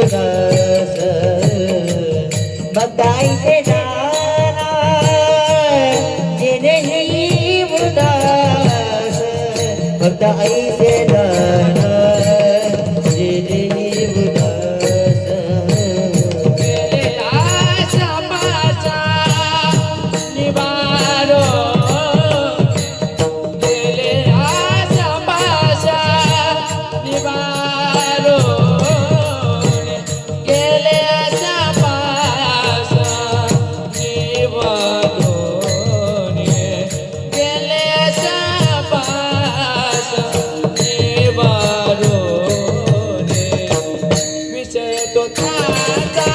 उदास भक्ताईचे दाना जिनेही उदास भक्ताईचे दाना जिनेही उदास गेले आशा माझा निवारो गेले आशा माझा निवारो गेले आशा माझा निवारो गेले आशा माझा निवारो विषय तो ताजा